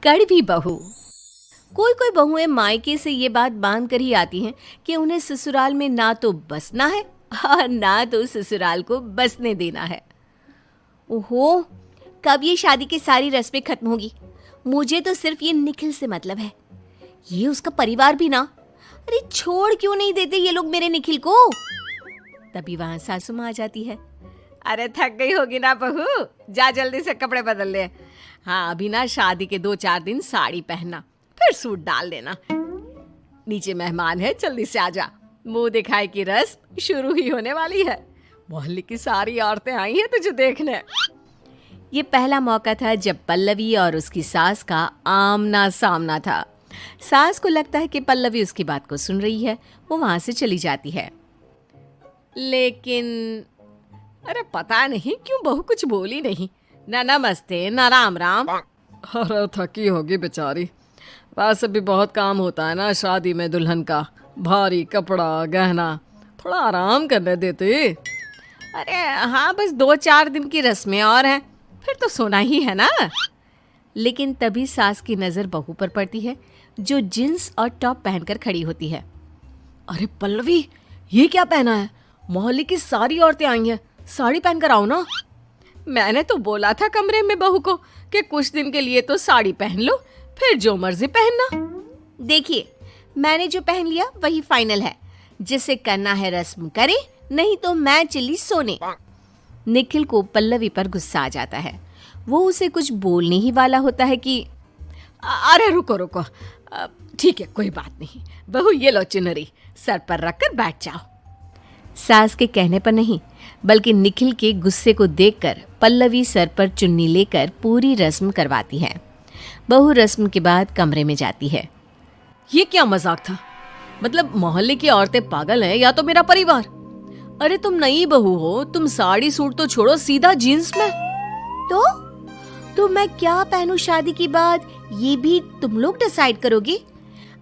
कड़वी बहू। कोई कोई बहुएं मायके से ये बात बांध कर ही आती हैं कि उन्हें ससुराल में ना तो बसना है और ना तो ससुराल को बसने देना है। ओहो, कब ये शादी की सारी रस्में खत्म होगी? मुझे तो सिर्फ ये निखिल से मतलब है। ये उसका परिवार भी ना, अरे छोड़ क्यों नहीं देते ये लोग मेरे निखिल को? तभी वहां सासू माँ आ जाती है। अरे थक गई होगी ना बहू, जा जल्दी से कपड़े बदल ले। हाँ, अभी ना शादी के 2-4 दिन साड़ी पहनना, फिर सूट डाल देना। नीचे मेहमान है, जल्दी से आजा। मुंह दिखाए की रस्म शुरू ही होने वाली है। मोहल्ले की सारी औरतें आई हैं तुझे देखने। ये पहला मौका था जब पल्लवी और उसकी सास का आमना सामना था। सास को लगता है कि पल्लवी उसकी बात को सुन रही है, वो वहां से चली जाती है। लेकिन अरे पता नहीं क्यों बहू कुछ बोली नहीं, ना नमस्ते ना राम राम। अरे थकी होगी बेचारी, वैसे भी बहुत काम होता है ना शादी में दुल्हन का, भारी कपड़ा गहना, थोड़ा आराम करने देते। अरे हाँ, बस 2-4 दिन की रस्में और हैं, फिर तो सोना ही है ना। लेकिन तभी सास की नजर बहू पर पड़ती है, जो जींस और टॉप पहनकर खड़ी होती है। अरे पल्लवी, ये क्या पहना है? मोहल्ले की सारी औरतें आई हैं, साड़ी पहनकर आओ ना। मैंने तो बोला था कमरे में बहू को कि कुछ दिन के लिए तो साड़ी पहन लो, फिर जो मर्जी पहनना। देखिए, मैंने जो पहन लिया वही फाइनल है। जिसे करना है रस्म करे, नहीं तो मैं चली सोने। निखिल को पल्लवी पर गुस्सा आ जाता है। वो उसे कुछ बोलने ही वाला होता है कि अरे रुको रुको, ठीक है कोई बात नहीं बहू, ये लो चुनरी, सर पर रखकर बैठ जाओ। सास के कहने पर नहीं, बल्कि निखिल के गुस्से को देखकर पल्लवी सर पर चुन्नी लेकर पूरी रस्म करवाती है। बहू रस्म के बाद कमरे में जाती है। ये क्या मजाक था? मतलब मोहल्ले की औरतें पागल हैं या तो मेरा परिवार? अरे तुम नई बहू हो, तुम साड़ी सूट तो छोड़ो, सीधा जीन्स में। तो मैं क्या पहनूं शादी के बाद, ये भी तुम लोग डिसाइड करोगे?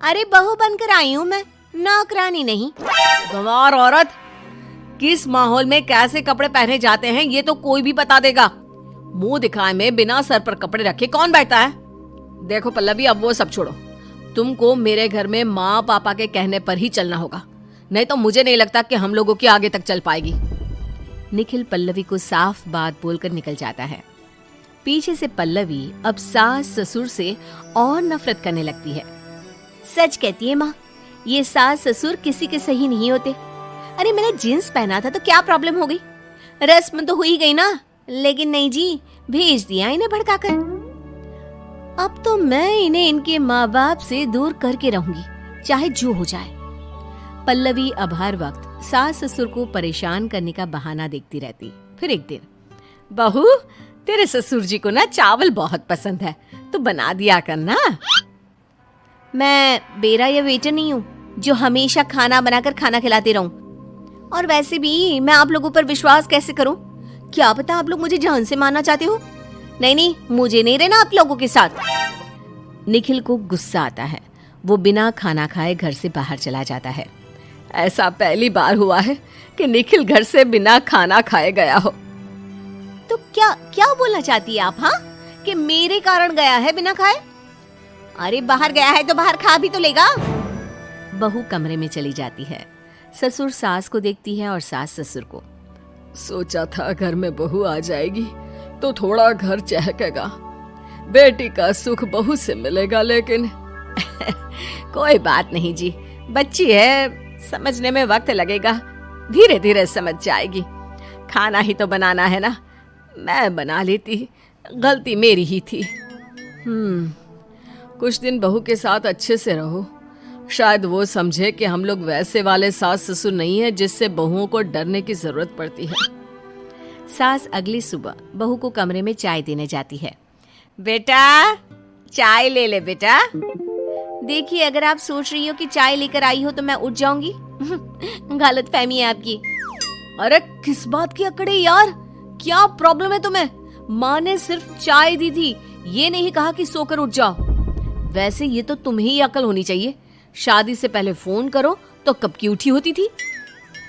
अरे बहू बनकर आई हूँ मैं, नौकरानी नहीं। गंवार औरत, किस माहौल में कैसे कपड़े पहने जाते हैं ये तो कोई भी बता देगा। मुंह दिखाए में बिना सर पर कपड़े रखे कौन बैठता है? देखो पल्लवी, अब वो सब छोड़ो, तुमको मेरे घर में माँ पापा के कहने पर ही चलना होगा, नहीं तो मुझे नहीं लगता कि हम लोगों के आगे तक चल पाएगी। निखिल पल्लवी को साफ बात बोलकर निकल जाता है। पीछे से पल्लवी अब सास ससुर से और नफरत करने लगती है। सच कहती है माँ, ये सास ससुर किसी के सही नहीं होते। अरे मैंने जींस पहना था तो क्या प्रॉब्लम हो गई? रस्म तो हुई गई ना। लेकिन नहीं जी, भेज दिया इन्हें भड़काकर। अब तो मैं इन्हें इनके माँ बाप से दूर करके रहूंगी, चाहे जो हो जाए। पल्लवी अब हर वक्त सास ससुर को परेशान करने का बहाना देखती रहती। फिर एक दिन, बहू तेरे ससुर जी को ना चावल बहुत पसंद है, तो बना दिया करना। मैं बेरा या वेटर नहीं हूँ जो हमेशा खाना बनाकर खाना खिलाते रहूं। और वैसे भी मैं आप लोगों पर विश्वास कैसे करूं? क्या पता आप लोग मुझे जान से मारना चाहते हो। नहीं, मुझे नहीं रहना आप लोगों के साथ। निखिल को गुस्सा आता है। वो बिना खाना खाए घर से बाहर चला जाता है। ऐसा पहली बार हुआ है कि निखिल घर से बिना खाना खाए गया हो। तो क्या बोलना चाहती है आप? हाँ, कि मेरे कारण गया है बिना खाए? अरे बाहर गया है तो बाहर खा भी तो लेगा। बहू कमरे में चली जाती है। ससुर सास को देखती है और सास ससुर को। सोचा था घर में बहू आ जाएगी तो थोड़ा घर चहकेगा, बेटी का सुख बहू से मिलेगा, लेकिन कोई बात नहीं जी, बच्ची है, समझने में वक्त लगेगा, धीरे धीरे समझ जाएगी। खाना ही तो बनाना है ना, मैं बना लेती, गलती मेरी ही थी। कुछ दिन बहू के साथ अच्छे से रहो, शायद वो समझे कि हम लोग वैसे वाले सास ससुर नहीं है जिससे बहुओं को डरने की जरूरत पड़ती है। सास अगली सुबह बहू को कमरे में चाय देने जाती है। बेटा चाय ले ले बेटा। देखिए, अगर आप सोच रही हो कि चाय लेकर आई हो तो मैं उठ जाऊंगी, गलत फहमी है आपकी। अरे किस बात की अकड़ी यार, क्या प्रॉब्लम है तुम्हें? माँ ने सिर्फ चाय दी थी, ये नहीं कहा कि सोकर उठ जाओ। वैसे ये तो तुम्हें ही अकल होनी चाहिए, शादी से पहले फोन करो तो कब की उठी होती थी।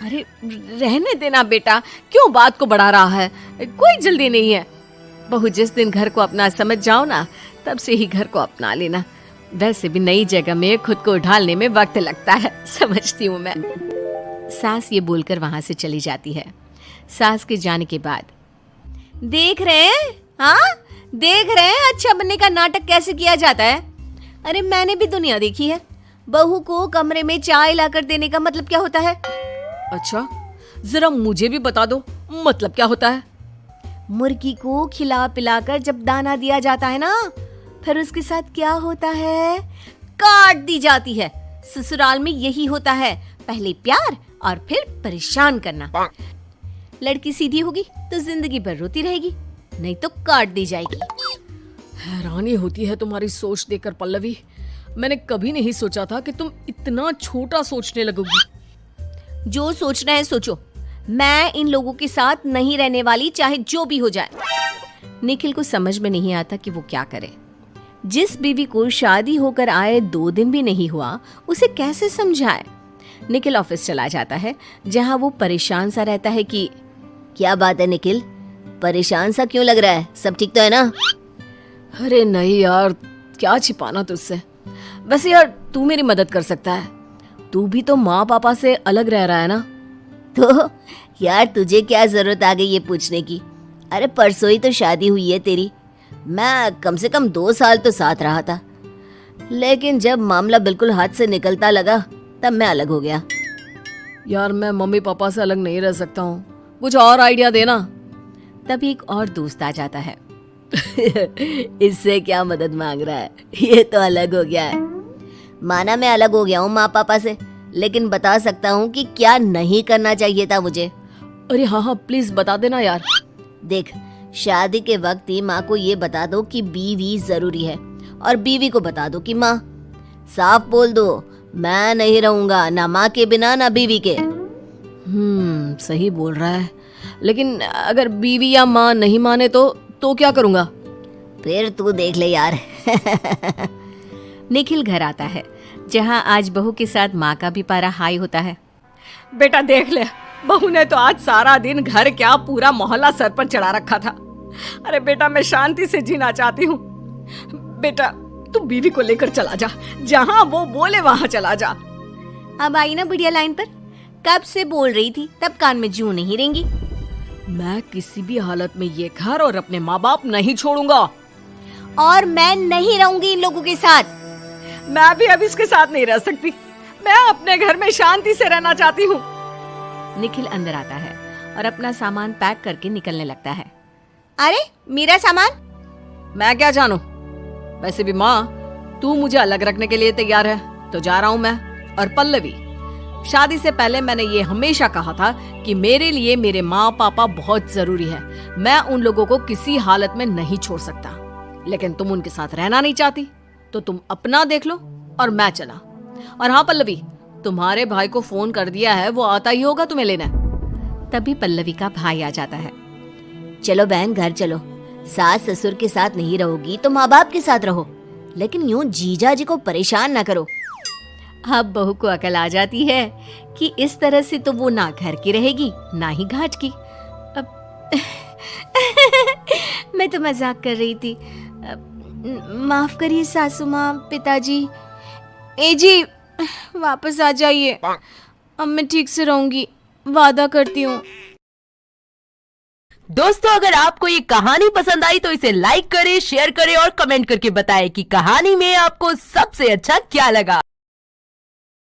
अरे रहने देना बेटा, क्यों बात को बढ़ा रहा है, कोई जल्दी नहीं है। बहू जिस दिन घर को अपना समझ जाओ ना, तब से ही घर को अपना लेना। वैसे भी नई जगह में खुद को ढालने में वक्त लगता है, समझती हूँ मैं। सास ये बोलकर वहां से चली जाती है। सास के जाने के बाद देख रहे हैं, हाँ देख रहे हैं अच्छा बनने का नाटक कैसे किया जाता है। अरे मैंने भी दुनिया देखी है। बहू को कमरे में चाय लाकर देने का मतलब क्या होता है? अच्छा, जरा मुझे भी बता दो, मतलब क्या होता है? मुर्गी को खिला पिलाकर जब दाना दिया जाता है ना, फिर उसके साथ क्या होता है? काट दी जाती है। ससुराल में यही होता है, पहले प्यार और फिर परेशान करना। लड़की सीधी होगी तो जिंदगी भर रोती रहेगी, नहीं तो काट दी जाएगी। हैरानी होती है तुम्हारी सोच देखकर पल्लवी। मैंने कभी नहीं सोचा था कि तुम इतना छोटा सोचने लगोगी। जो सोचना है सोचो, मैं इन लोगों के साथ नहीं रहने वाली, चाहे जो भी हो जाए। निखिल को समझ में नहीं आता कि वो क्या करे। जिस बीवी को शादी होकर आए 2 दिन भी नहीं हुआ, उसे कैसे समझाए। निखिल ऑफिस चला जाता है, जहां वो परेशान सा रहता है कि क्या बात है निखिल, परेशान सा क्यों लग रहा है? सब ठीक तो है ना? अरे नहीं यार, क्या छिपाना तुझसे। वैसे यार तू मेरी मदद कर सकता है। तू भी तो माँ पापा से अलग रह रहा है ना। तो यार तुझे क्या जरूरत आ गई ये पूछने की? अरे परसों ही तो शादी हुई है तेरी। मैं कम से कम 2 साल तो साथ रहा था, लेकिन जब मामला बिल्कुल हाथ से निकलता लगा तब मैं अलग हो गया। यार मैं मम्मी पापा से अलग नहीं रह सकता हूँ, कुछ और आइडिया देना। तभी एक और दोस्त आ जाता है। इससे क्या मदद मांग रहा है? ये तो अलग हो गया है। माना मैं अलग हो गया हूँ माँ पापा से, लेकिन बता सकता हूँ कि क्या नहीं करना चाहिए था मुझे। अरे हाँ हाँ प्लीज बता देना यार। देख, शादी के वक्त ही माँ को ये बता दो कि बीवी जरूरी है, और बीवी को बता दो कि माँ। साफ बोल दो, मैं नहीं रहूंगा ना माँ के बिना ना बीवी के। सही बोल रहा है, लेकिन अगर बीवी या माँ नहीं माने तो क्या करूँगा? फिर तू देख ले यार। निखिल घर आता है, जहाँ आज बहू के साथ माँ का भी पारा हाई होता है। बेटा देख ले, बहू ने तो आज सारा दिन घर क्या पूरा मोहल्ला सर पर चढ़ा रखा था। अरे बेटा मैं शांति से जीना चाहती हूँ। बेटा तू बीवी को लेकर चला जा, जहाँ वो बोले वहाँ चला जा। अब आई ना बढ़िया लाइन पर। कब से बोल रही थी, तब कान में जूं नहीं रेंगी। मैं किसी भी हालत में ये घर और अपने माँ बाप नहीं छोड़ूंगा। और मैं नहीं रहूंगी इन लोगों के साथ। मैं भी अब इसके साथ नहीं रह सकती। मैं अपने घर में शांति से रहना चाहती हूँ। निखिल अंदर आता है और अपना सामान पैक करके निकलने लगता है। अरे मेरा सामान? मैं क्या जानूं? वैसे भी माँ, तू मुझे अलग रखने के लिए तैयार है तो जा रहा हूँ मैं। और पल्लवी, शादी से पहले मैंने ये हमेशा कहा था कि मेरे लिए मेरे माँ पापा बहुत जरूरी है। मैं उन लोगों को किसी हालत में नहीं छोड़ सकता, लेकिन तुम उनके साथ रहना नहीं चाहती तो तुम अपना देख लो और मैं चला। और हाँ पल्लवी, तुम्हारे भाई को फोन कर दिया है, वो आता ही होगा तुम्हें लेना। तभी पल्लवी का भाई आ जाता है। चलो बहन घर चलो, सास ससुर के साथ नहीं रहोगी तो माँ बाप के साथ रहो, लेकिन यूं जीजा जी को परेशान ना करो। अब बहू को अकल आ जाती है कि इस तरह से तो वो ना घर की रहेगी ना ही घाट की। अब मैं तो मजाक कर रही थी, माफ करिए सासू माँ, पिताजी। ए जी वापस आ जाइए, अब मैं ठीक से रहूंगी, वादा करती हूँ। दोस्तों अगर आपको ये कहानी पसंद आई तो इसे लाइक करें, शेयर करें और कमेंट करके बताएं कि कहानी में आपको सबसे अच्छा क्या लगा।